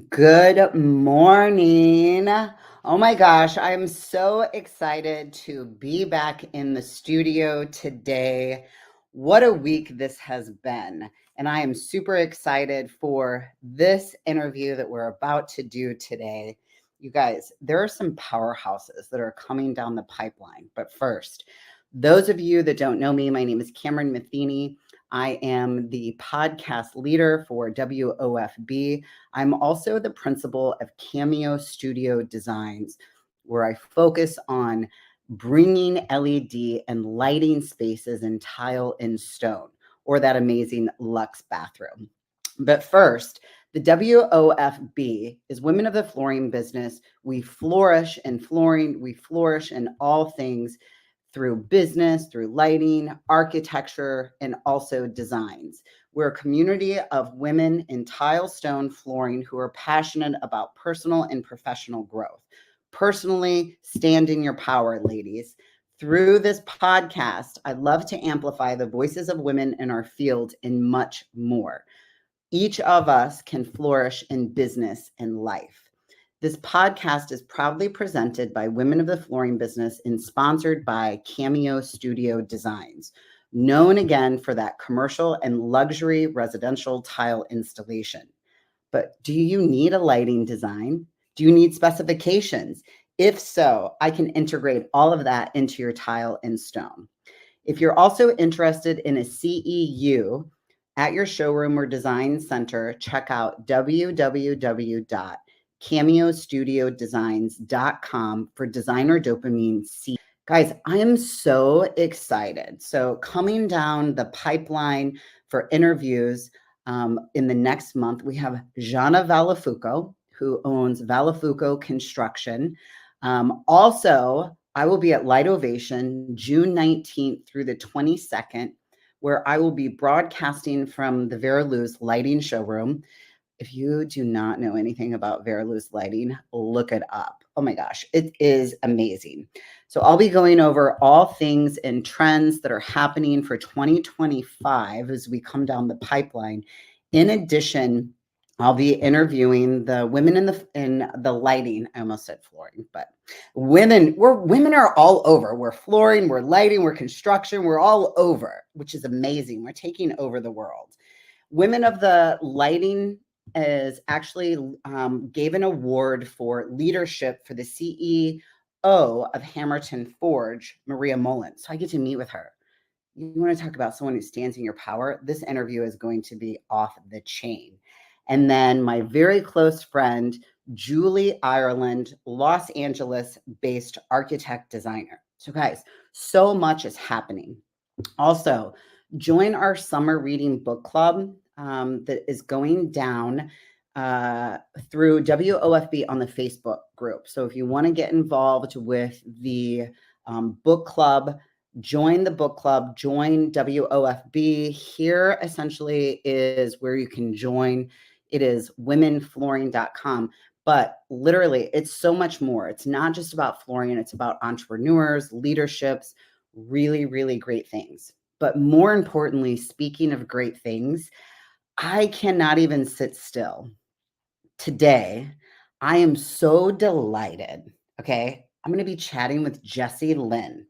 Good morning. Oh my gosh, I'm so excited to be back in the studio today. What a week this has been. And I am super excited for this interview that we're about to do today. You guys, there are some powerhouses that are coming down the pipeline. But first, those of you that don't know me, my name is Cameron Metheney. I am the podcast leader for WOFB. I'm also the principal of Cameo Studio Designs, where I focus on bringing LED and lighting spaces in tile and stone, or that amazing luxe bathroom. But first, the WOFB is Women of the Flooring Business. We flourish in flooring, we flourish in all things through business, through lighting, architecture, and also designs. We're a community of women in tile stone flooring who are passionate about personal and professional growth. Personally, stand in your power, ladies. Through this podcast, I love to amplify the voices of women in our field and much more. Each of us can flourish in business and life. This podcast is proudly presented by Women of the Flooring Business and sponsored by Cameo Studio Designs, known again for that commercial and luxury residential tile installation. But do you need a lighting design? Do you need specifications? If so, I can integrate all of that into your tile and stone. If you're also interested in a CEU at your showroom or design center, check out www.cameostudiodesigns.com for designer dopamine C. Guys, I am so excited. So coming down the pipeline for interviews in the next month, we have Jana Valafuco, who owns Valafuco Construction. Also, I will be at Light Ovation June 19th through the 22nd, where I will be broadcasting from the Vera Luz Lighting Showroom. If you do not know anything about Vera Luz Lighting, look it up. Oh my gosh, it is amazing. So I'll be going over all things and trends that are happening for 2025 as we come down the pipeline. In addition, I'll be interviewing the women in the lighting. I almost said flooring, but women are all over. We're flooring, we're lighting, we're construction, we're all over, which is amazing. We're taking over the world. Women of the Lighting is actually gave an award for leadership for the CEO of Hamilton Forge, Maria Mullen. So I get to meet with her. You want to talk about someone who stands in your power? This interview is going to be off the chain. And then my very close friend, Julie Ireland, Los Angeles based architect designer. So, guys, so much is happening. Also, join our summer reading book club that is going down through WOFB on the Facebook group. So if you want to get involved with the book club, join the book club, join WOFB. Here essentially is where you can join. It is womenflooring.com. But literally, it's so much more. It's not just about flooring, it's about entrepreneurs, leaderships, really, really great things. But more importantly, speaking of great things, I cannot even sit still. Today, I am so delighted. Okay. I'm going to be chatting with Jessie Lynn.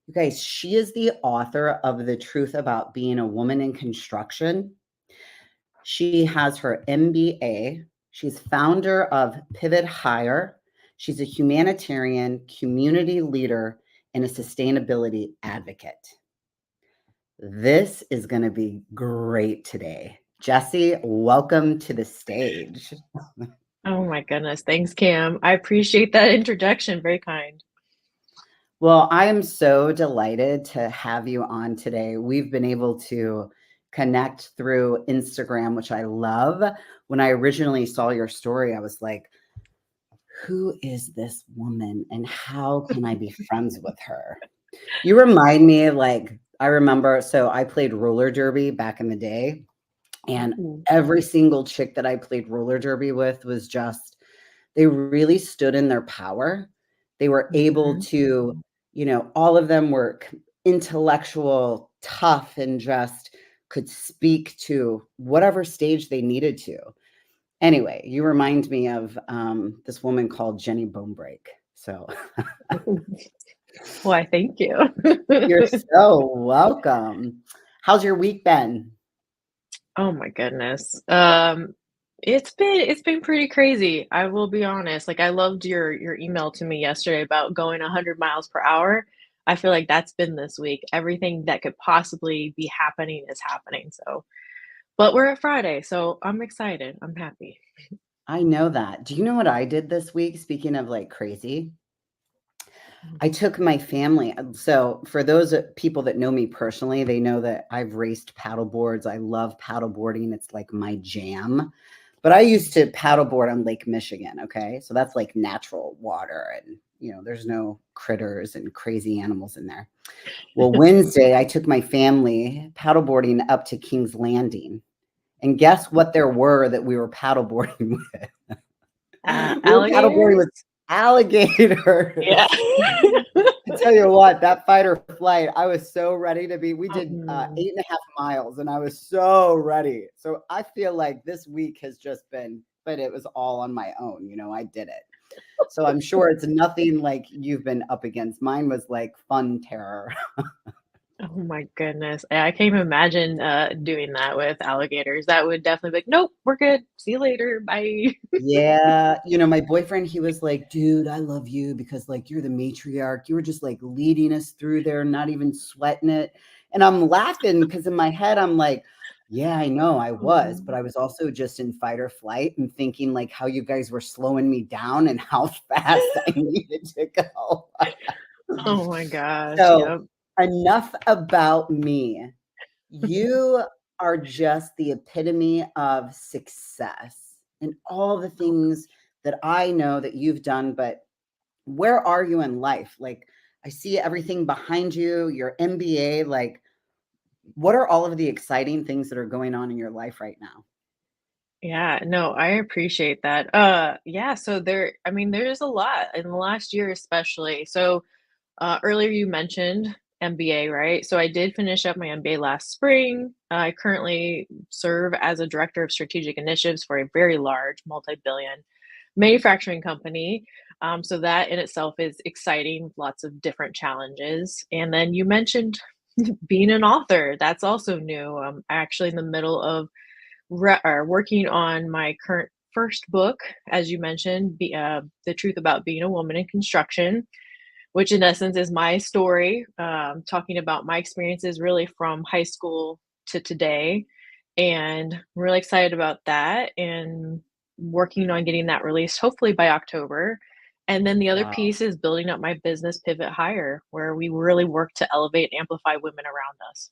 You guys, she is the author of The Truth About Being a Woman in Construction. She has her MBA. She's founder of Pivot Higher. She's a humanitarian, community leader, and a sustainability advocate. This is going to be great today. Jessie, welcome to the stage. Oh my goodness. Thanks, Cam. I appreciate that introduction. Very kind. Well, I am so delighted to have you on today. We've been able to connect through Instagram, which I love. When I originally saw your story, I was like, who is this woman and how can I be friends with her? You remind me, like, I remember, so I played roller derby back in the day. And every single chick that I played roller derby with was just, they really stood in their power. They were able to, all of them were intellectual, tough, and just could speak to whatever stage they needed to. Anyway, you remind me of this woman called Jenny Bonebreak. So Why, thank you. you're so welcome. How's your week been? Oh my goodness. It's been pretty crazy. I will be honest. Like I loved your email to me yesterday about going 100 miles per hour. I feel like that's been this week. Everything that could possibly be happening is happening. So, but we're at Friday, so I'm excited. I'm happy. I know that. Do you know what I did this week? Speaking of like crazy, I took my family. So, for those people that know me personally, they know that I've raced paddle boards. I love paddle boarding. It's like my jam. But I used to paddleboard on Lake Michigan. Okay. So that's like natural water and, there's no critters and crazy animals in there. Well, Wednesday, I took my family paddleboarding up to King's Landing. And guess what there were that we were paddleboarding with? We were paddleboarding Alligators? with alligators. Yeah. I tell you what, that fight or flight, I was so ready to be. We did Um, 8.5 miles and I was so ready. So I feel like this week has just been, but it was all on my own. I did it. So I'm sure it's nothing like you've been up against. Mine was like fun terror. oh my goodness. I can't even imagine doing that with alligators. That would definitely be like, nope, we're good. See you later. Bye. Yeah. My boyfriend, he was like, dude, I love you because like you're the matriarch. You were just like leading us through there, not even sweating it. And I'm laughing because in my head, I'm like, yeah, I know I was, but Um, I was also just in fight or flight and thinking like how you guys were slowing me down and how fast I needed to go. oh my gosh. So Yep. enough about me. You are just the epitome of success and all the things that I know that you've done, but where are you in life? Like, I see everything behind you, your MBA. Like, what are all of the exciting things that are going on in your life right now? Yeah, no, I appreciate that. Yeah, so I mean, there's a lot in the last year, especially. So, earlier you mentioned MBA, right? So I did finish up my MBA last spring. I currently serve as a director of strategic initiatives for a very large multi-billion manufacturing company. So that in itself is exciting, lots of different challenges. And then you mentioned being an author. That's also new. I'm actually in the middle of or working on my current first book, as you mentioned, The Truth About Being a Woman in Construction, which in essence is my story, talking about my experiences really from high school to today. And I'm really excited about that and working on getting that released hopefully by October. And then the other Wow. piece is building up my business Pivot Higher, where we really work to elevate and amplify women around us.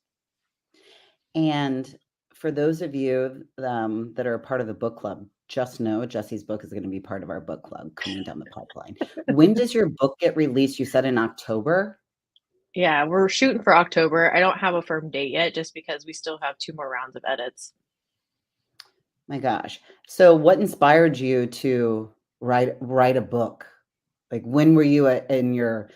And for those of you that are a part of the book club, just know Jesse's book is going to be part of our book club coming down the pipeline. When does your book get released? You said in October? Yeah, we're shooting for October. I don't have a firm date yet just because we still have 2 more rounds of edits. My gosh. So what inspired you to write a book? Like when were you in your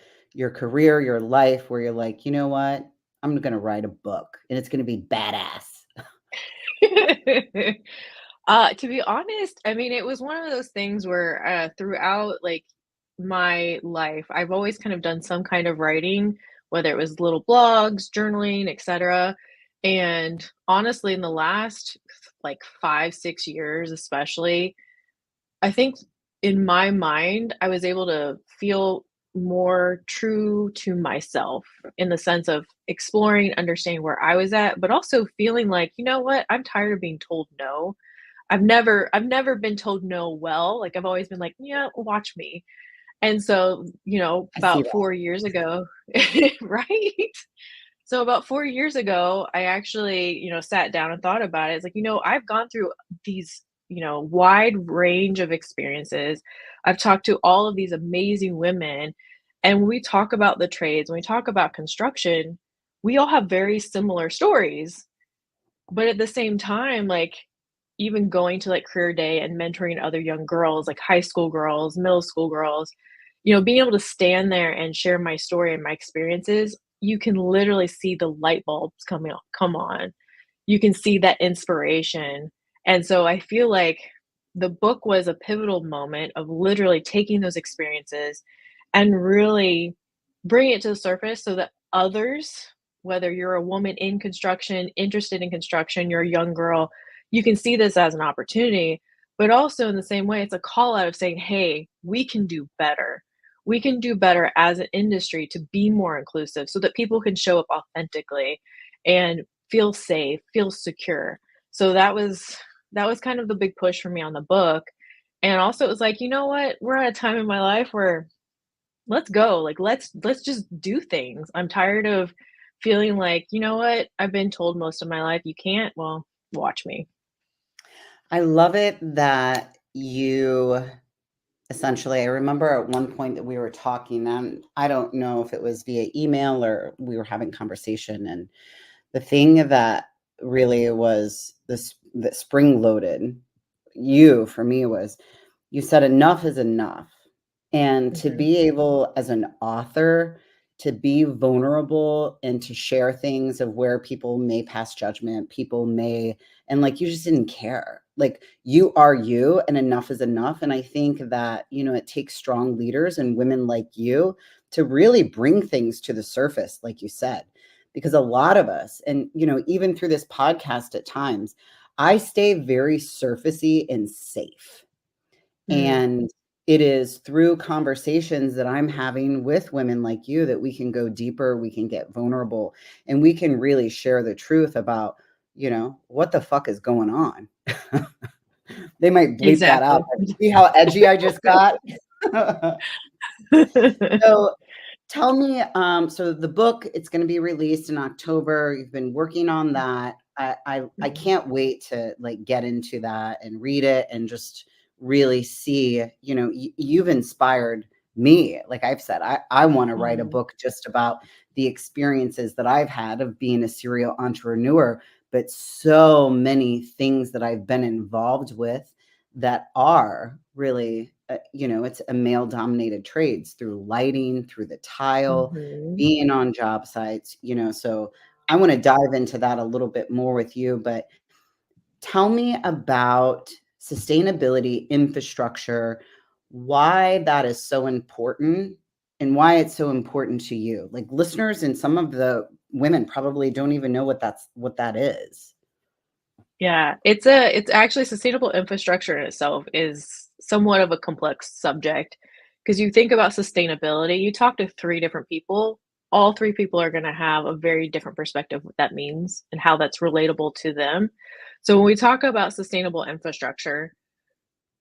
career, your life where you're like, "You know what? I'm going to write a book and it's going to be badass." To be honest, I mean, it was one of those things where, throughout, like, my life, I've always kind of done some kind of writing, whether it was little blogs, journaling, etcetera, and honestly, in the last, like, 5, 6 years especially, I think in my mind, I was able to feel more true to myself in the sense of exploring, understanding where I was at, but also feeling like, you know what? I'm tired of being told no. I've never been told no well. Like I've always been like, yeah, watch me. And so, I see about that. 4 years ago, right? So about 4 years ago, I actually, sat down and thought about it. It's like, I've gone through these, wide range of experiences. I've talked to all of these amazing women. And when we talk about the trades, when we talk about construction, we all have very similar stories. But at the same time, like, even going to, like, career day and mentoring other young girls, like high school girls, middle school girls, being able to stand there and share my story and my experiences, you can literally see the light bulbs come on. You can see that inspiration, and so I feel like the book was a pivotal moment of literally taking those experiences and really bringing it to the surface so that others, whether you're a woman in construction, interested in construction, you're a young girl, you can see this as an opportunity. But also in the same way, it's a call out of saying, hey, we can do better. We can do better as an industry to be more inclusive so that people can show up authentically and feel safe, feel secure. So that was kind of the big push for me on the book. And also it was like, you know what? We're at a time in my life where let's go. Like let's just do things. I'm tired of feeling like, you know what? I've been told most of my life you can't. Well, watch me. I love it that you essentially, I remember at one point that we were talking, and I don't know if it was via email or we were having conversation, and the thing that really was this that spring loaded you for me was you said enough is enough. And to Mhm. be able as an author to be vulnerable and to share things of where people may pass judgment, people may, and like you just didn't care. Like you are you and enough is enough. And I think that, it takes strong leaders and women like you to really bring things to the surface, like you said, because a lot of us, and, even through this podcast at times, I stay very surfacey and safe. Mm. And it is through conversations that I'm having with women like you that we can go deeper, we can get vulnerable, and we can really share the truth about, what the fuck is going on. They might bleep that out. Exactly. But see how edgy I just got? So tell me, so the book, it's going to be released in October. You've been working on that. I Mhm. can't wait to like get into that and read it and just really see, you've inspired me. Like I've said, I want to write a Mm. book just about the experiences that I've had of being a serial entrepreneur, but so many things that I've been involved with that are really, it's a male dominated trades through lighting, through the tile, Mhm. being on job sites, so I want to dive into that a little bit more with you, but tell me about sustainability infrastructure, why that is so important and why it's so important to you. Like listeners and some of the women probably don't even know what that is. Yeah, it's actually sustainable infrastructure in itself is somewhat of a complex subject because you think about sustainability, you talk to 3 different people, all 3 people are gonna have a very different perspective what that means and how that's relatable to them. So when we talk about sustainable infrastructure,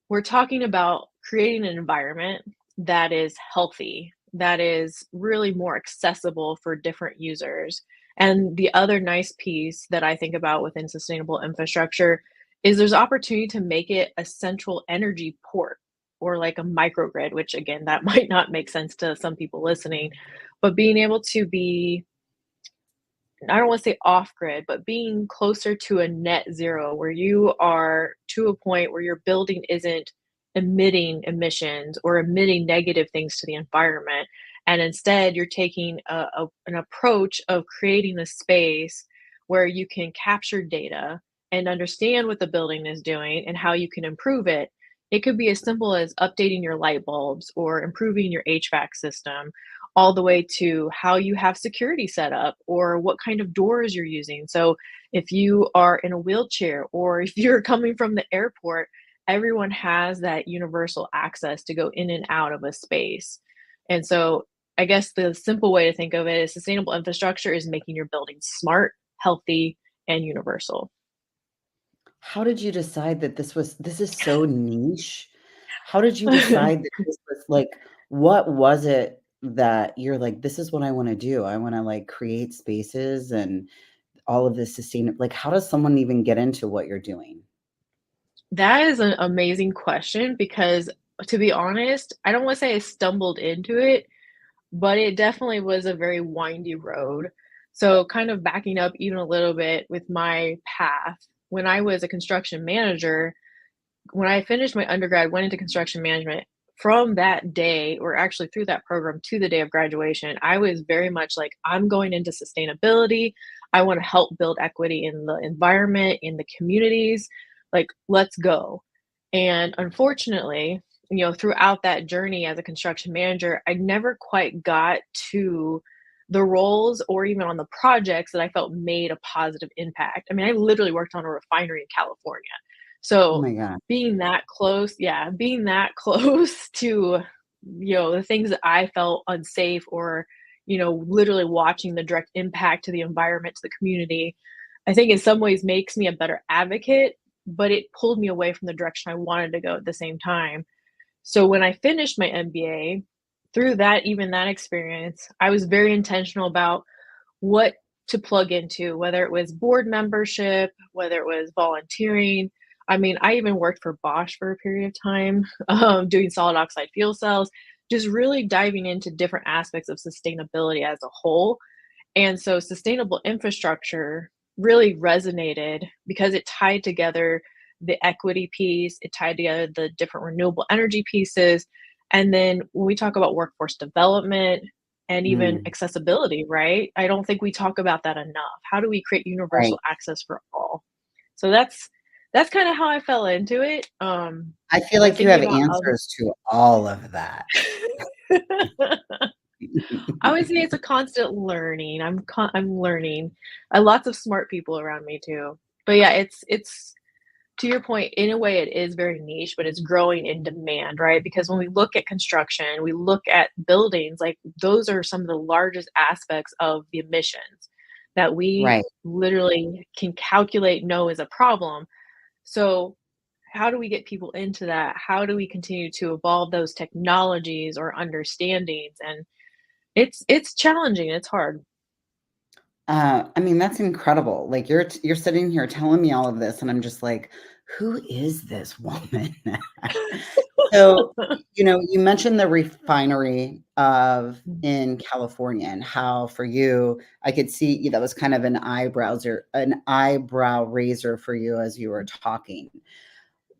we're talking about creating an environment that is healthy, that is really more accessible for different users. And the other nice piece that I think about within sustainable infrastructure is there's opportunity to make it a central energy port or like a microgrid, which again, that might not make sense to some people listening, but being able to be, I don't want to say off grid, but being closer to a net zero where you are to a point where your building isn't emitting emissions or emitting negative things to the environment. And instead, you're taking an approach of creating a space where you can capture data and understand what the building is doing and how you can improve it. It could be as simple as updating your light bulbs or improving your HVAC system all the way to how you have security set up or what kind of doors you're using. So, if you are in a wheelchair or if you're coming from the airport, everyone has that universal access to go in and out of a space. And so, I guess the simple way to think of it is sustainable infrastructure is making your building smart, healthy, and universal. How did you decide that this is so niche? How did you decide that this was like, what was it that you're like, this is what I want to do? I want to like create spaces and all of this sustainable, like, how does someone even get into what you're doing? That is an amazing question because to be honest, I don't want to say I stumbled into it, but it definitely was a very windy road. So, kind of backing up even a little bit with my path, when I was a construction manager, when I finished my undergrad, went into construction management. From that day, or actually through that program to the day of graduation, I was very much like, I'm going into sustainability. I want to help build equity in the environment, in the communities. Like, let's go. And unfortunately, throughout that journey as a construction manager, I never quite got to the roles or even on the projects that I felt made a positive impact. I mean, I literally worked on a refinery in California. Oh So my God. being that close, yeah, being that close to, the things that I felt unsafe or, literally watching the direct impact to the environment, to the community, I think in some ways makes me a better advocate, but it pulled me away from the direction I wanted to go at the same time. So when I finished my MBA, through that, even that experience, I was very intentional about what to plug into, whether it was board membership, whether it was volunteering. I mean, I even worked for Bosch for a period of time, doing solid oxide fuel cells, just really diving into different aspects of sustainability as a whole. And so sustainable infrastructure really resonated because it tied together the equity piece, it tied together the different renewable energy pieces. And then when we talk about workforce development and even Mm, accessibility, right? I don't think we talk about that enough. How do we create right. universal access for all? So that's kind of how I fell into it. I feel But like you thinking have about answers to all of that. I would say it's a constant learning. I'm learning. Lots of smart people around me too. But yeah, it's to your point, in a way it is very niche, but it's growing in demand, right? Because when we look at construction, we look at buildings, like those are some of the largest aspects of the emissions that we Right. literally can calculate know is a problem. So how do we get people into that? How do we continue to evolve those technologies or understandings? And it's challenging, it's hard. I mean, that's incredible. Like you're sitting here telling me all of this, and I'm just like, who is this woman? So, you mentioned the refinery of Mhm. in California and how for you, I could see that was kind of an eyebrow raiser for you as you were talking.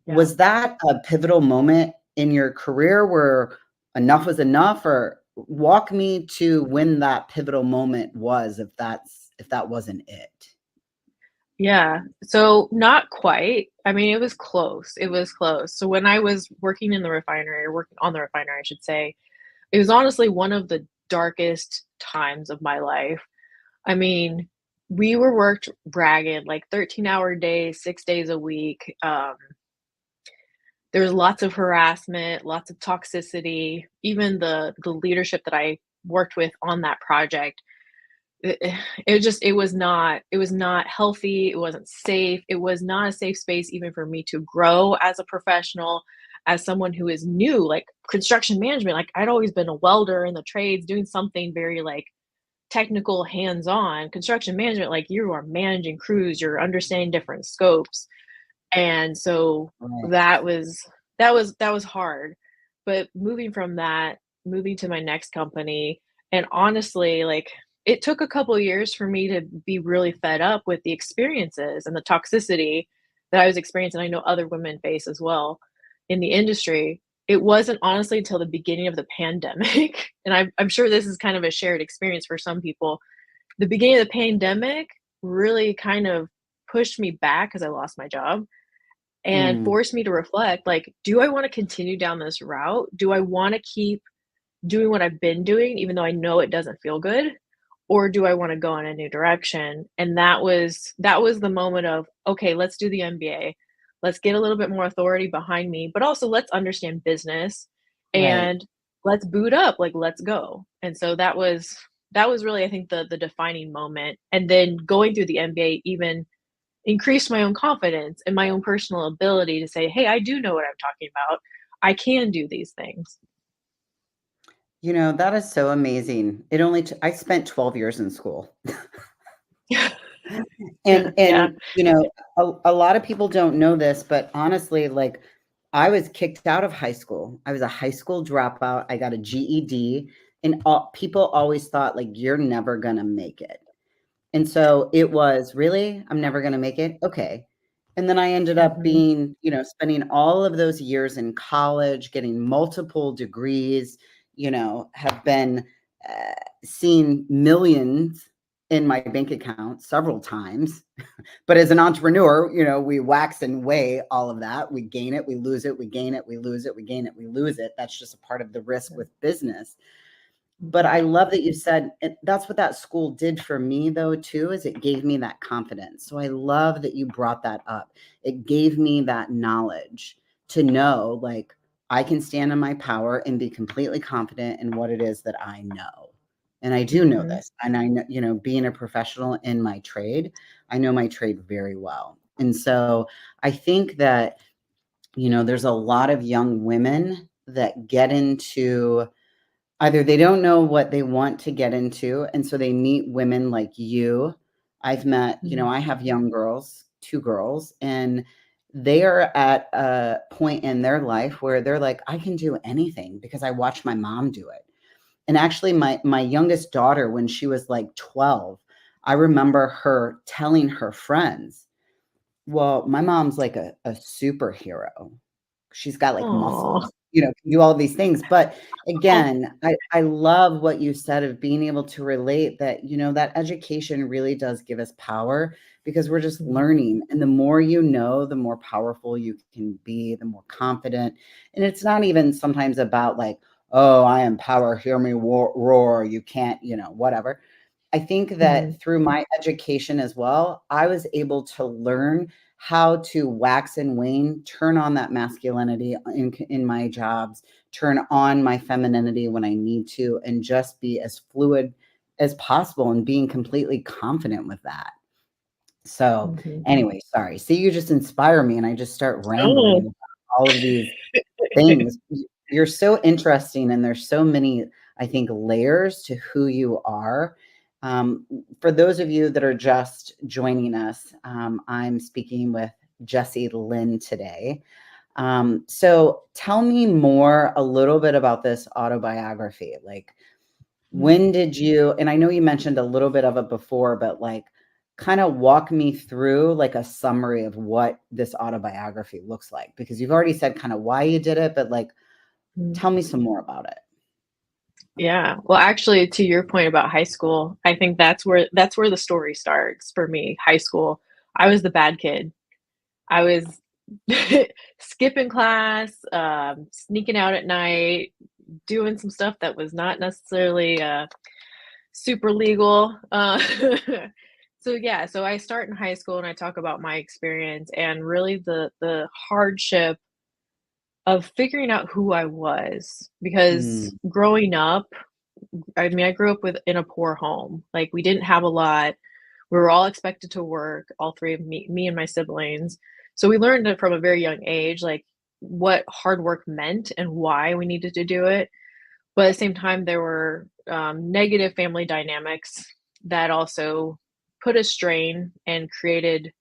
Yeah. Was that a pivotal moment in your career where enough was enough, or walk me to when that pivotal moment was, if that wasn't it? Yeah. So, not quite. I mean, it was close, it was close. So, when I was working in the refinery or working on the refinery, I should say, it was honestly one of the darkest times of my life. I mean, we were worked ragged, like 13-hour days, 6 days a week. There was lots of harassment, lots of toxicity. Even the leadership that I worked with on that project, it it was not healthy, it wasn't safe, it was not a safe space even for me to grow as a professional, as someone who is new, like, construction management, like, I'd always been a welder in the trades, doing something very, like, technical, hands-on. Construction management, like, you are managing crews, you're understanding different scopes. And so Right. that was hard. But moving from that, moving to my next company, and honestly, like, it took a couple years for me to be really fed up with the experiences and the toxicity that I was experiencing, I know other women face as well in the industry. It wasn't honestly until the beginning of the pandemic, and I'm sure this is kind of a shared experience for some people. The beginning of the pandemic really kind of pushed me back because I lost my job and Mm, forced me to reflect, like, do I want to continue down this route? Do I want to keep doing what I've been doing even though I know it doesn't feel good? Or do I want to go in a new direction? And that was the moment of, okay, let's do the MBA. Let's get a little bit more authority behind me, but also let's understand business right. and let's boot up, like let's go. And so that was really I think the defining moment. And then going through the MBA even increased my own confidence and my own personal ability to say, "Hey, I do know what I'm talking about. I can do these things." That is so amazing. I spent 12 years in school. Yeah. And a lot of people don't know this, but honestly, like I was kicked out of high school. I was a high school dropout. I got a GED, and people always thought like you're never gonna make it. And so it was really, I'm never gonna make it. Okay. And then I ended up Mhm. spending all of those years in college, getting multiple degrees, have been seeing millions in my bank account several times. But as an entrepreneur, we wax and weigh all of that. We gain it, we lose it, we gain it, we lose it, we gain it, we lose it. That's just a part of the risk with business. But I love that you said that's what that school did for me, though, too, is it gave me that confidence. So I love that you brought that up. It gave me that knowledge to know, like, I can stand in my power and be completely confident in what it is that I know. And I do know this. And I know, being a professional in my trade, I know my trade very well. And so I think that, there's a lot of young women that get into either they don't know what they want to get into, and so they meet women like you. I've met, I have young girls, 2 girls, and they are at a point in their life where they're like, "I can do anything because I watched my mom do it." And actually my youngest daughter, when she was like 12, I remember her telling her friends, "Well, my mom's like a superhero. She's got like Oh. muscles, can do all of these things." But again, I love what you said of being able to relate that, that education really does give us power because we're just learning. And the more you know, the more powerful you can be, the more confident. And it's not even sometimes about like, oh, I am power, hear me roar, you can't, whatever. I think that through my education as well, I was able to learn how to wax and wane, turn on that masculinity in my jobs, turn on my femininity when I need to, and just be as fluid as possible and being completely confident with that. So anyway, sorry. See, you just inspire me and I just start rambling Oh. about all of these things. You're so interesting and there's so many, I think, layers to who you are. For those of you that are just joining us, I'm speaking with Jessica Lynn today. So tell me more a little bit about this autobiography. Like, when did you, and I know you mentioned a little bit of it before, but like, kind of walk me through like a summary of what this autobiography looks like, because you've already said kind of why you did it, but like, tell me some more about it. Yeah. Well, actually, to your point about high school, I think that's where the story starts for me. High school, I was the bad kid. I was skipping class, sneaking out at night, doing some stuff that was not necessarily super legal. So yeah, so I start in high school and I talk about my experience and really the hardship of figuring out who I was because Mm, growing up, I mean, I grew up in a poor home. Like we didn't have a lot. We were all expected to work, all 3 of me and my siblings. So we learned it from a very young age, like what hard work meant and why we needed to do it. But at the same time, there were negative family dynamics that also put a strain and created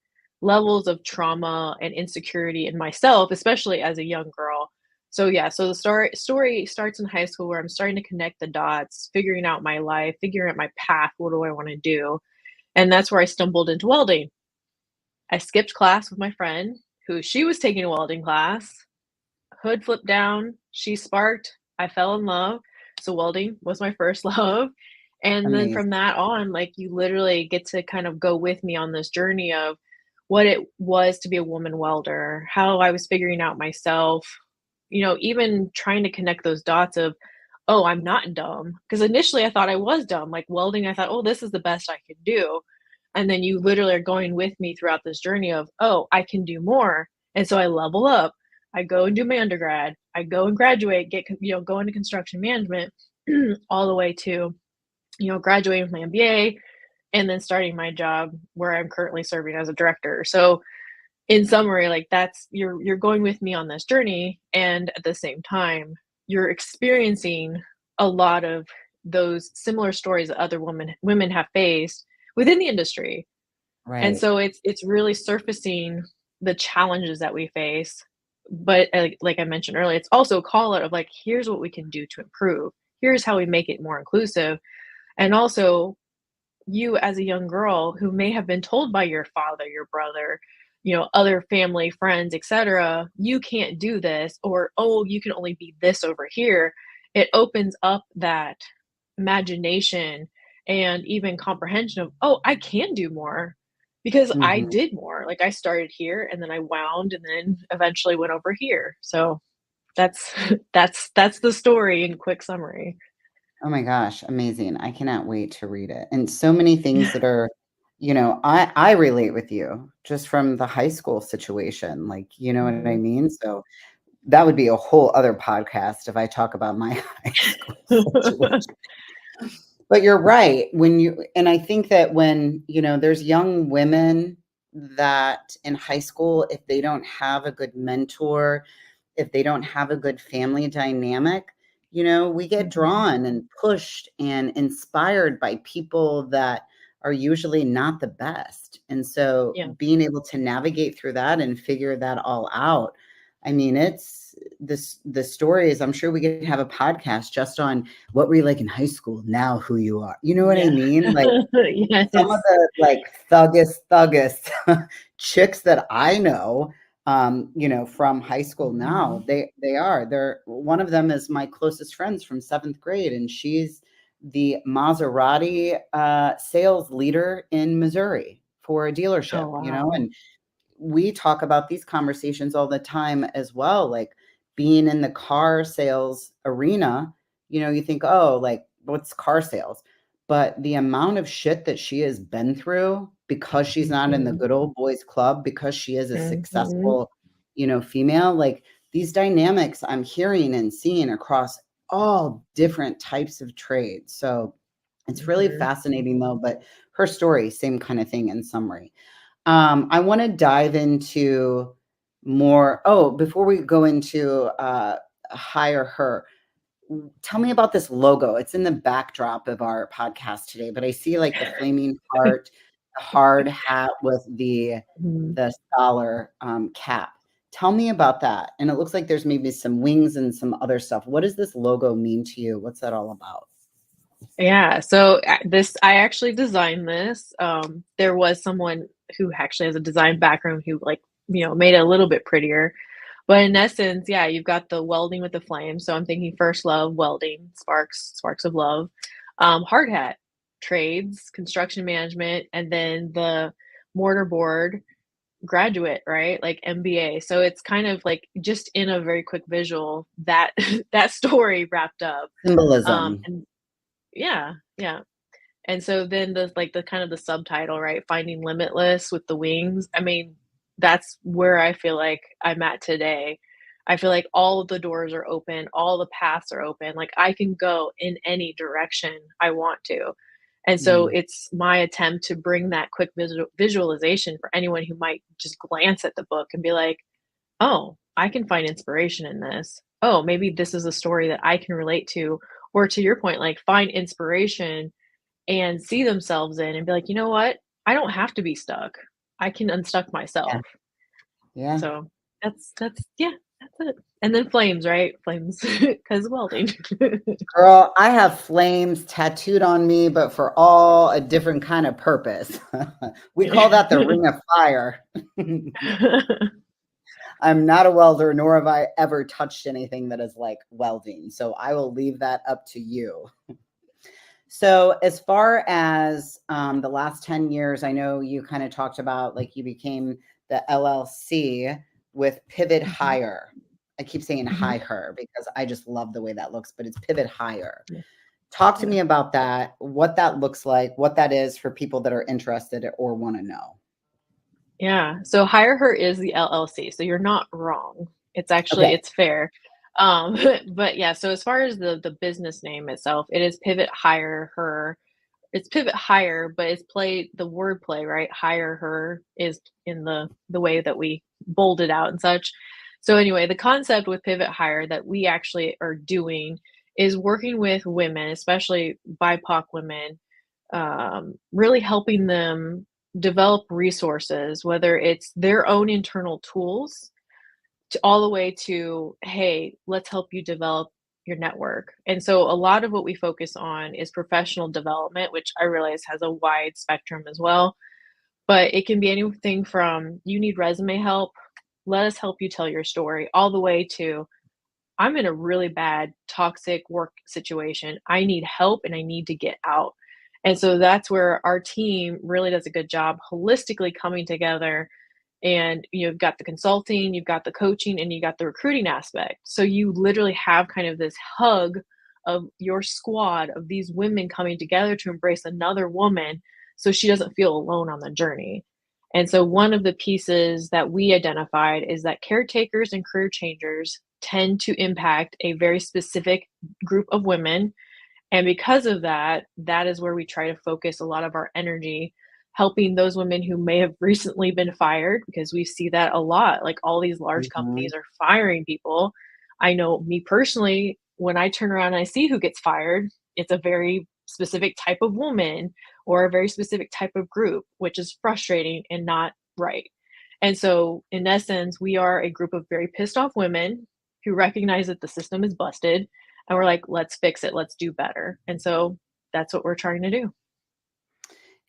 levels of trauma and insecurity in myself, especially as a young girl. So yeah, so the story starts in high school where I'm starting to connect the dots, figuring out my life, figuring out my path. What do I want to do? And that's where I stumbled into welding. I skipped class with my friend who she was taking a welding class. Hood flipped down, she sparked, I fell in love. So welding was my first love. And then amazing. from that on, like you literally get to kind of go with me on this journey of what it was to be a woman welder, how I was figuring out myself, even trying to connect those dots of, oh, I'm not dumb. Because initially I thought I was dumb. Like welding, I thought, oh, this is the best I can do. And then you literally are going with me throughout this journey of, oh, I can do more. And so I level up. I go and do my undergrad. I go and graduate, go into construction management, all the way to, graduating with my MBA and then starting my job where I'm currently serving as a director. So in summary, like that's you're going with me on this journey and at the same time, you're experiencing a lot of those similar stories that other women have faced within the industry. And Right. so it's really surfacing the challenges that we face, but, like I mentioned earlier, it's also a call out of, like, here's what we can do to improve. Here's how we make it more inclusive, and also, you as a young girl who may have been told by your father, your brother, other family, friends, etcetera, "You can't do this," or, "Oh, you can only be this over here." It opens up that imagination and even comprehension of, "Oh, I can do more because I Mhm. did more." Like, I started here, and then I wound, and then eventually went over here. So that's that's the story in quick summary. Oh my gosh, amazing. I cannot wait to read it. And so many things that are, I relate with you just from the high school situation. Like, you know what I Mhm. mean? So that would be a whole other podcast if I talk about my high school situation. But you're right. And I think that when, there's young women that in high school, if they don't have a good mentor, if they don't have a good family dynamic, we get Mhm. drawn and pushed and inspired by people that are usually not the best. And so Yeah. being able to navigate through that and figure that all out, I mean, it's the stories. I'm sure we could have a podcast just on what were you like in high school, now who you are. You know what I Yeah. mean? Like some of Yes. the like thuggest chicks that I know, from high school now, Mhm. they're one of them is my closest friends from seventh grade, and she's the Maserati sales leader in Missouri for a dealership, Oh, wow. and we talk about these conversations all the time as well, like being in the car sales arena. You think, oh, like what's car sales? But the amount of shit that she has been through because she's not in the Mhm. good old boys club, because she is a Mhm. successful, female, like these dynamics I'm hearing and seeing across all different types of trades. So it's really Mhm. fascinating though, but her story, same kind of thing in summary. I want to dive into more. Oh, before we go into hire her, tell me about this logo. It's in the backdrop of our podcast today, but I see like the flaming heart, the hard hat with the Mhm. the scholar cap. Tell me about that. And it looks like there's maybe some wings and some other stuff. What does this logo mean to you? What's that all about? Yeah, so, this I actually designed this. There was someone who actually has a design background who, like, made it a little bit prettier. But in essence, yeah, you've got the welding with the flame, so I'm thinking first love, welding, sparks of love. Hard hat, trades, construction management, and then the mortar board graduate, right? Like MBA. So it's kind of like just in a very quick visual that that story wrapped up. Symbolism. And yeah, yeah. And so then the like the kind of the subtitle, right? Finding limitless with the wings. I mean, that's where I feel like I'm at today. I feel like all of the doors are open, all the paths are open. Like I can go in any direction I want to. And so Mm, it's my attempt to bring that quick visualization for anyone who might just glance at the book and be like, "Oh, I can find inspiration in this. Oh, maybe this is a story that I can relate to." Or to your point, like find inspiration and see themselves in and be like, "You know what? I don't have to be stuck. I can unstuck yeah. myself." Yeah. So that's yeah, that's it. And then flames, right? Flames, because welding. Girl, I have flames tattooed on me, but for all a different kind of purpose. We call that the ring of fire. I'm not a welder, nor have I ever touched anything that is like welding. So I will leave that up to you. So, as far as the last 10 years, I know you kind of talked about like you became the LLC with Pivot Mhm, Higher. I keep saying mhm. higher because I just love the way that looks, but it's Pivot Higher. Yeah, Talk to yeah. me about that, what that looks like, what that is for people that are interested or want to know. Yeah, so Hire Her is the LLC, so you're not wrong. It's actually Okay. it's fair. Um, but yeah, so as far as the business name itself, it is Pivot Hire Her. It's Pivot Higher, but it's play the word play, right? Hire Her is in the way that we bold it out and such. So anyway, the concept with Pivot Higher that we actually are doing is working with women, especially BIPOC women, really helping them develop resources, whether it's their own internal tools to all the way to, hey, let's help you develop your network. And so a lot of what we focus on is professional development, which I realize has a wide spectrum as well. But it can be anything from you need resume help, let us help you tell your story, all the way to I'm in a really bad toxic work situation. I need help and I need to get out. And so that's where our team really does a good job holistically coming together. And you've got the consulting, you've got the coaching, and you got the recruiting aspect. So you literally have kind of this hug of your squad of these women coming together to embrace another woman so she doesn't feel alone on the journey. And so one of the pieces that we identified is that caretakers and career changers tend to impact a very specific group of women, and because of that, that is where we try to focus a lot of our energy, helping those women who may have recently been fired, because we see that a lot. Like all these large Mhm. companies are firing people. I know me personally, when I turn around and I see who gets fired, it's a very specific type of woman or a very specific type of group, which is frustrating and not right. And so, in essence, we are a group of very pissed off women who recognize that the system is busted, and we're like, let's fix it, let's do better. And so that's what we're trying to do.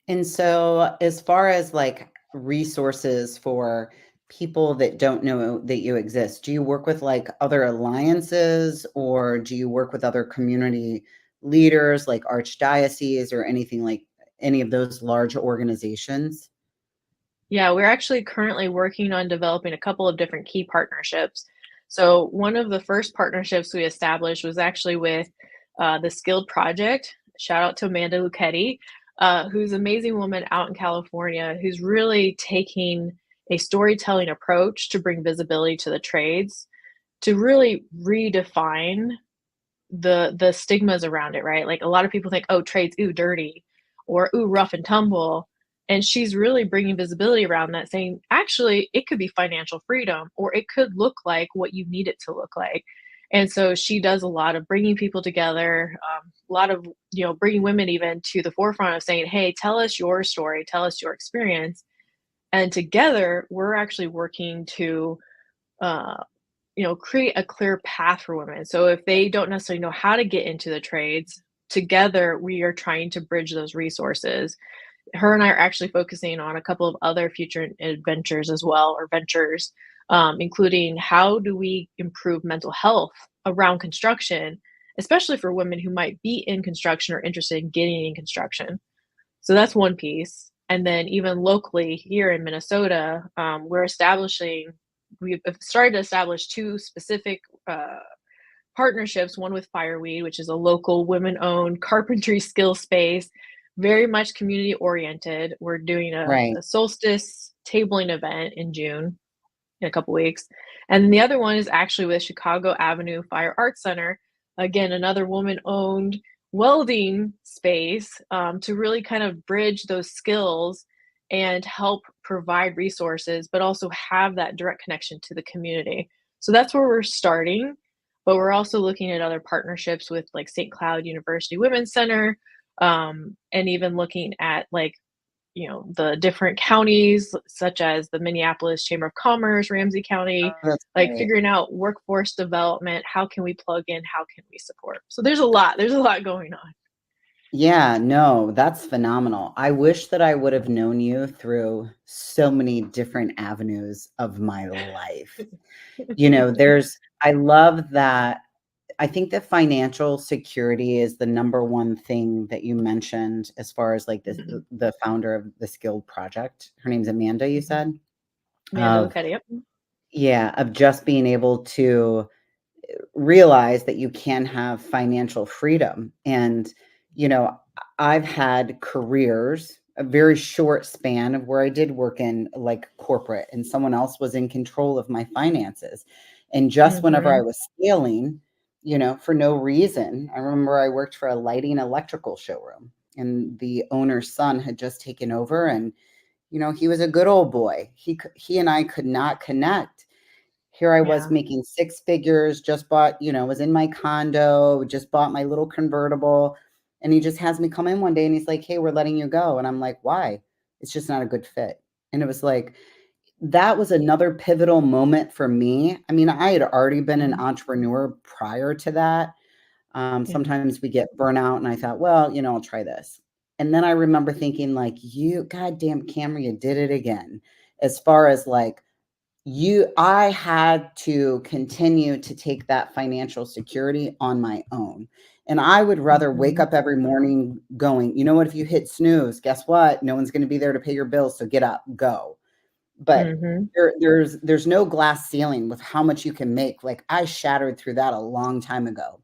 And so, as far as like resources for people that don't know that you exist, do you work with like other alliances or do you work with other community leaders like archdiocese or anything like any of those large organizations? Yeah, we're actually currently working on developing a couple of different key partnerships. So one of the first partnerships we established was actually with the Skilled Project. Shout out to Amanda Luchetti, who's an amazing woman out in California who's really taking a storytelling approach to bring visibility to the trades, to really redefine the stigmas around it, right? Like a lot of people think, oh, trades, ooh, dirty, or ooh, rough and tumble. And she's really bringing visibility around that, saying, actually, it could be financial freedom, or it could look like what you need it to look like. And so she does a lot of bringing people together, a lot of, bringing women even to the forefront of saying, hey, tell us your story, tell us your experience. And together, we're actually working to uh, create a clear path for women. So if they don't necessarily know how to get into the trades, together we are trying to bridge those resources. Her and I are actually focusing on a couple of other future adventures as well, or ventures, including how do we improve mental health around construction, especially for women who might be in construction or interested in getting in construction. So that's one piece. And then even locally here in Minnesota, we've started to establish two specific partnerships, one with Fireweed, which is a local women-owned carpentry skill space, very much community oriented. We're doing Right. a solstice tabling event in June, in a couple weeks. And then the other one is actually with Chicago Avenue Fire Arts Center. Again, another woman owned welding space, to really kind of bridge those skills and help provide resources, but also have that direct connection to the community. So that's where we're starting. But we're also looking at other partnerships with like St. Cloud University Women's Center, and even looking at like the different counties such as the Minneapolis Chamber of Commerce, Ramsey County, Oh, that's like great. figuring out workforce development, how can we plug in, how can we support? So there's a lot going on. Yeah, no, that's phenomenal. I wish that I would have known you through so many different avenues of my life. I love that. I think that financial security is the number one thing that you mentioned as far as like this, Mhm, the founder of the Skilled Project. Her name's Amanda, you mhm. said? Amanda Of, Lucetti, yep. yeah, of just being able to realize that you can have financial freedom. And, you know, I've had careers, a very short span of where I did work in like corporate and someone else was in control of my finances. And just whenever I Mhm. was scaling, for no reason, I remember I worked for a lighting electrical showroom and the owner's son had just taken over and, he was a good old boy. He and I could not connect. Here I was Yeah. making six figures, just bought, was in my condo, just bought my little convertible. And he just has me come in one day and he's like, hey, we're letting you go. And I'm like, why? It's just not a good fit. And it was like, that was another pivotal moment for me. I mean, I had already been an Mhm. entrepreneur prior to that. Yeah. Sometimes we get burnout, and I thought, well, I'll try this. And then I remember thinking, like, you goddamn camera, you did it again. As far as like I had to continue to take that financial security on my own. And I would rather wake Mhm. up every morning going, you know what, if you hit snooze, guess what? No one's going to be there to pay your bills. So get up, go. But Mhm. there's no glass ceiling with how much you can make. Like I shattered through that a long time ago.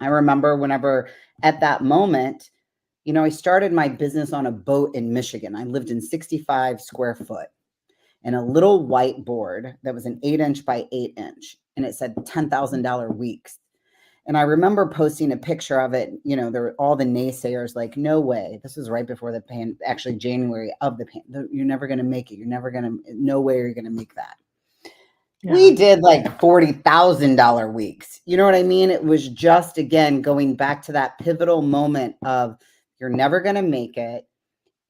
I remember whenever at that moment, I started my business on a boat in Michigan. I lived in 65 square foot and a little whiteboard that was an 8-inch by 8-inch, and it said $10,000 weeks. And I remember posting a picture of it. There were all the naysayers like, no way. This was right before actually January of the pan. You're never going to make it. No way you're going to make that. Yeah. We did like $40,000 weeks. You know what I mean? It was just, again, going back to that pivotal moment of you're never going to make it,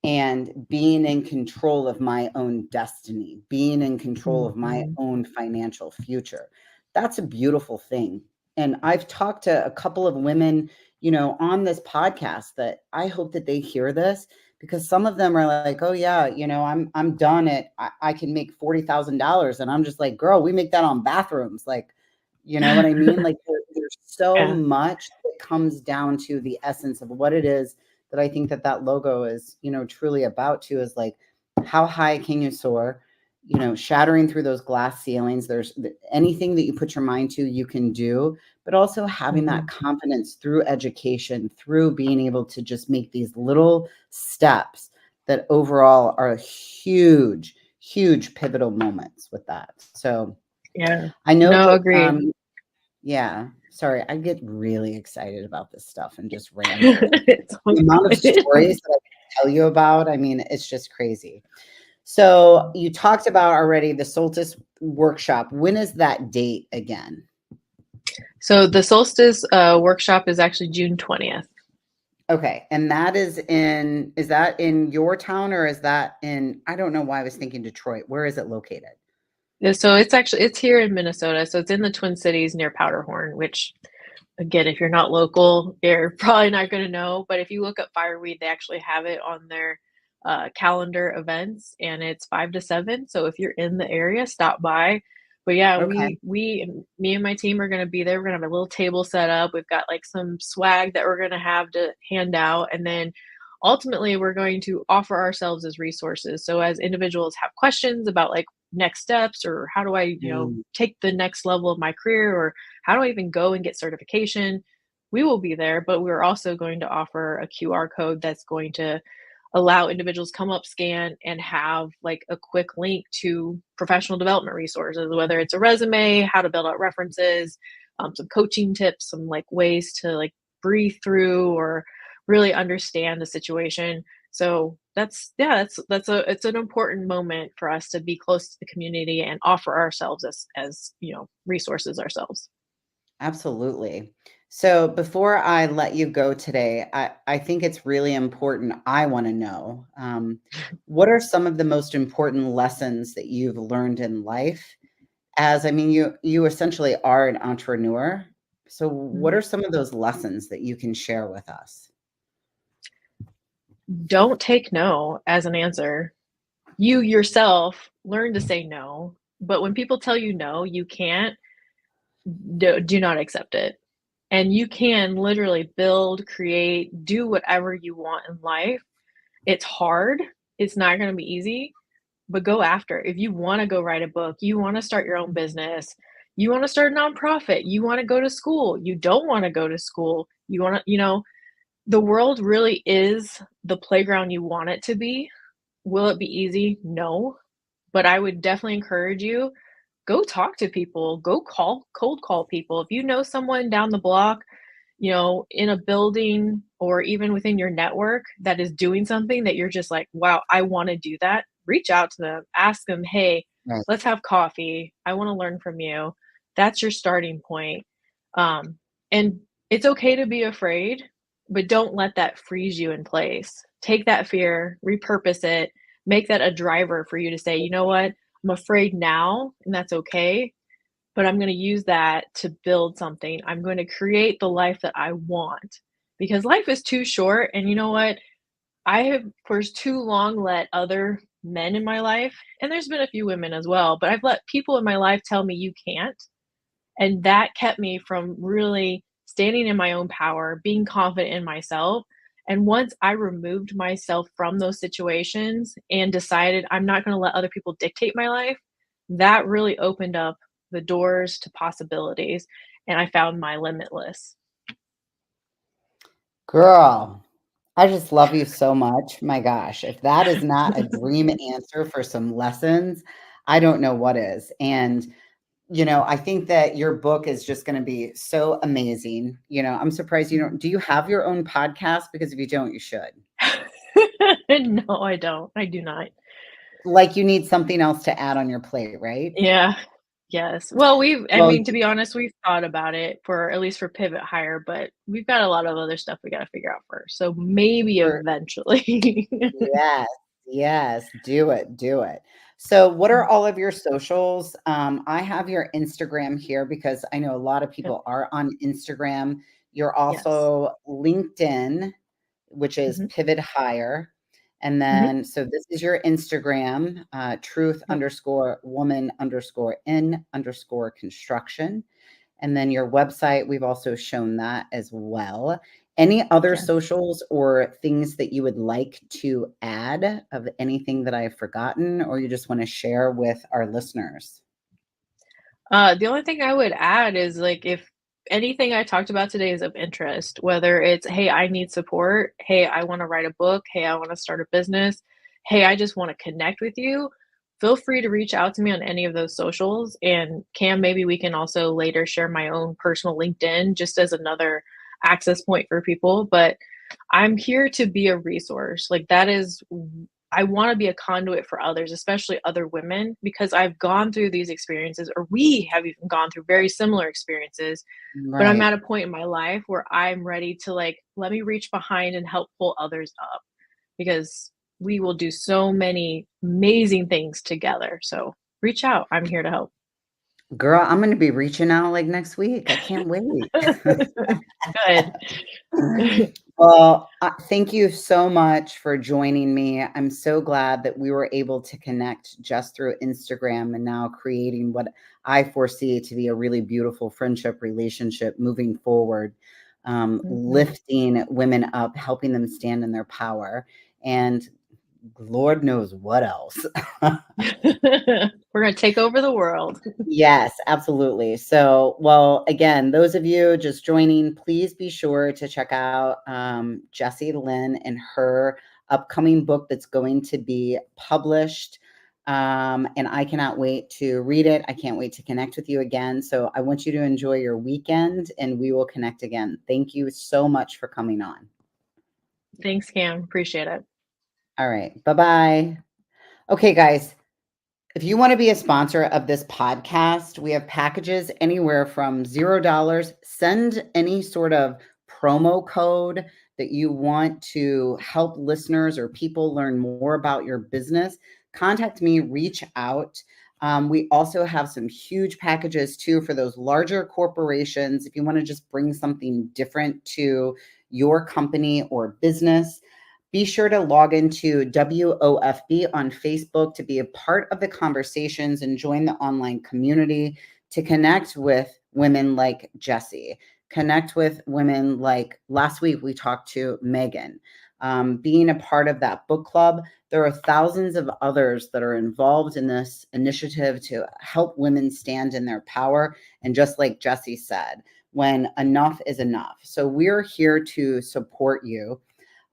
and being in control of my own destiny, being in control of my Mhm. own financial future. That's a beautiful thing. And I've talked to a couple of women, on this podcast that I hope that they hear this, because some of them are like, oh yeah, I'm done I can make $40,000. And I'm just like, girl, we make that on bathrooms. Like, you know what I mean? Like there's so Yeah. much that comes down to the essence of what it is that I think that logo is, truly about too, is like, how high can you soar? Shattering through those glass ceilings. There's anything that you put your mind to, you can do, but also having that Mhm. confidence through education, through being able to just make these little steps that overall are huge, huge pivotal moments with that. So Yeah. I know No, that, agreed. yeah, sorry, I get really excited about this stuff and just ramble. It's all The amount of good. stories that I can tell you about, I mean, it's just crazy. So you talked about already the Solstice workshop. When is that date again? So the solstice workshop is actually June 20th. Okay, and is that in your town, or is that in, I don't know why I was thinking Detroit. Where is it located? Yeah, so it's here in Minnesota. So it's in the Twin Cities near Powderhorn, which again, if you're not local, you're probably not going to know. But if you look up Fireweed, they actually have it on their calendar events, and it's 5 to 7. So if you're in the area, stop by. But yeah, Okay. me and my team are going to be there. We're going to have a little table set up. We've got like some swag that we're going to have to hand out, and then ultimately we're going to offer ourselves as resources. So as individuals have questions about like next steps, or how do I, Mm, take the next level of my career, or how do I even go and get certification? We will be there, but we're also going to offer a QR code that's going to allow individuals come up, scan, and have like a quick link to professional development resources, whether it's a resume, how to build out references, some coaching tips, some like ways to like breathe through or really understand the situation. So it's an important moment for us to be close to the community and offer ourselves as resources ourselves. absolutely. So before I let you go today, I think it's really important. I want to know, what are some of the most important lessons that you've learned in life? As I mean, you essentially are an entrepreneur. So what Mhm. are some of those lessons that you can share with us? Don't take no as an answer. You yourself learn to say no, but when people tell you no, you can't, do not accept it. And you can literally build, create, do whatever you want in life. It's hard. It's not going to be easy, but go after it. If you want to go write a book, you want to start your own business, you want to start a nonprofit, you want to go to school, you don't want to go to school, you want to, the world really is the playground you want it to be. Will it be easy? No. But I would definitely encourage you, go talk to people, go cold call people. If you know someone down the block, in a building or even within your network that is doing something that you're just like, wow, I want to do that, reach out to them, ask them, hey, Right. let's have coffee. I want to learn from you. That's your starting point. And it's okay to be afraid, but don't let that freeze you in place. Take that fear, repurpose it, make that a driver for you to say, you know what, I'm afraid now, and that's okay, but I'm going to use that to build something. I'm going to create the life that I want, because life is too short. And you know what? I have for too long let other men in my life, and there's been a few women as well, but I've let people in my life tell me you can't. And that kept me from really standing in my own power, being confident in myself. And once I removed myself from those situations and decided I'm not going to let other people dictate my life, that really opened up the doors to possibilities. And I found my limitless. Girl, I just love you so much. My gosh, if that is not a dream answer for some lessons, I don't know what is. And I think that your book is just going to be so amazing. I'm surprised you don't. Do you have your own podcast? Because if you don't, you should. No, I don't. I do not. Like you need something else to add on your plate, right? Yeah. Yes. Well, I Well, mean, to be honest, we've thought about it for at least for pivot hire, but we've got a lot of other stuff we got to figure out first. So maybe for eventually. yes, yes, do it, do it. So, what are all of your socials? I have your Instagram here because I know a lot of Yep. people are on Instagram. You're Yes. also LinkedIn, which is Mhm. Pivot Hire. And Mhm. then, so this is your Instagram, truth Yep. underscore woman underscore in underscore construction. And then your website, we've also shown that as well. Any other Yes. socials or things that you would like to add of anything that I've forgotten, or you just want to share with our listeners? The only thing I would add is like if anything I talked about today is of interest, whether it's, hey, I need support, hey, I want to write a book, hey, I want to start a business, hey, I just want to connect with you, feel free to reach out to me on any of those socials. And Cam, maybe we can also later share my own personal LinkedIn just as another access point for people. But I'm here to be a resource. Like that is I want to be a conduit for others, especially other women, because I've gone through these experiences, or we have even gone through very similar experiences. But I'm Right. at a point in my life where I'm ready to like, let me reach behind and help pull others up because we will do so many amazing things together. So reach out. I'm here to help. Girl, I'm going to be reaching out like next week. I can't wait. Good. Well, thank you so much for joining me. I'm so glad that we were able to connect just through Instagram and now creating what I foresee to be a really beautiful friendship relationship moving forward, Mhm. lifting women up, helping them stand in their power, and Lord knows what else. We're going to take over the world. Yes, absolutely. So, well, again, those of you just joining, please be sure to check out Jessie Lynn and her upcoming book that's going to be published. And I cannot wait to read it. I can't wait to connect with you again. So, I want you to enjoy your weekend and we will connect again. Thank you so much for coming on. Thanks, Cam. Appreciate it. All right. Bye bye. Okay, guys. If you want to be a sponsor of this podcast, we have packages anywhere from $0. Send any sort of promo code that you want to help listeners or people learn more about your business. Contact me, reach out. We also have some huge packages too for those larger corporations. If you want to just bring something different to your company or business, be sure to log into WOFB on Facebook to be a part of the conversations and join the online community to connect with women like Jessie. Connect with women like last week we talked to Megan. Being a part of that book club, there are thousands of others that are involved in this initiative to help women stand in their power. And just like Jessie said, when enough is enough. So we're here to support you.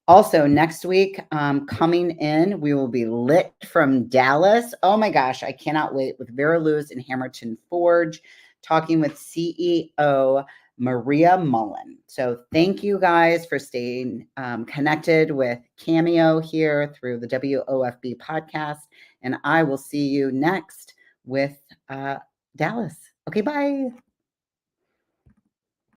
Also, next week, coming in, we will be lit from Dallas. Oh my gosh, I cannot wait with Vera Luz and Hamilton Forge, talking with CEO Maria Mullen. So, thank you guys for staying connected with Cameo here through the WOFB podcast. And I will see you next with Dallas. Okay, bye.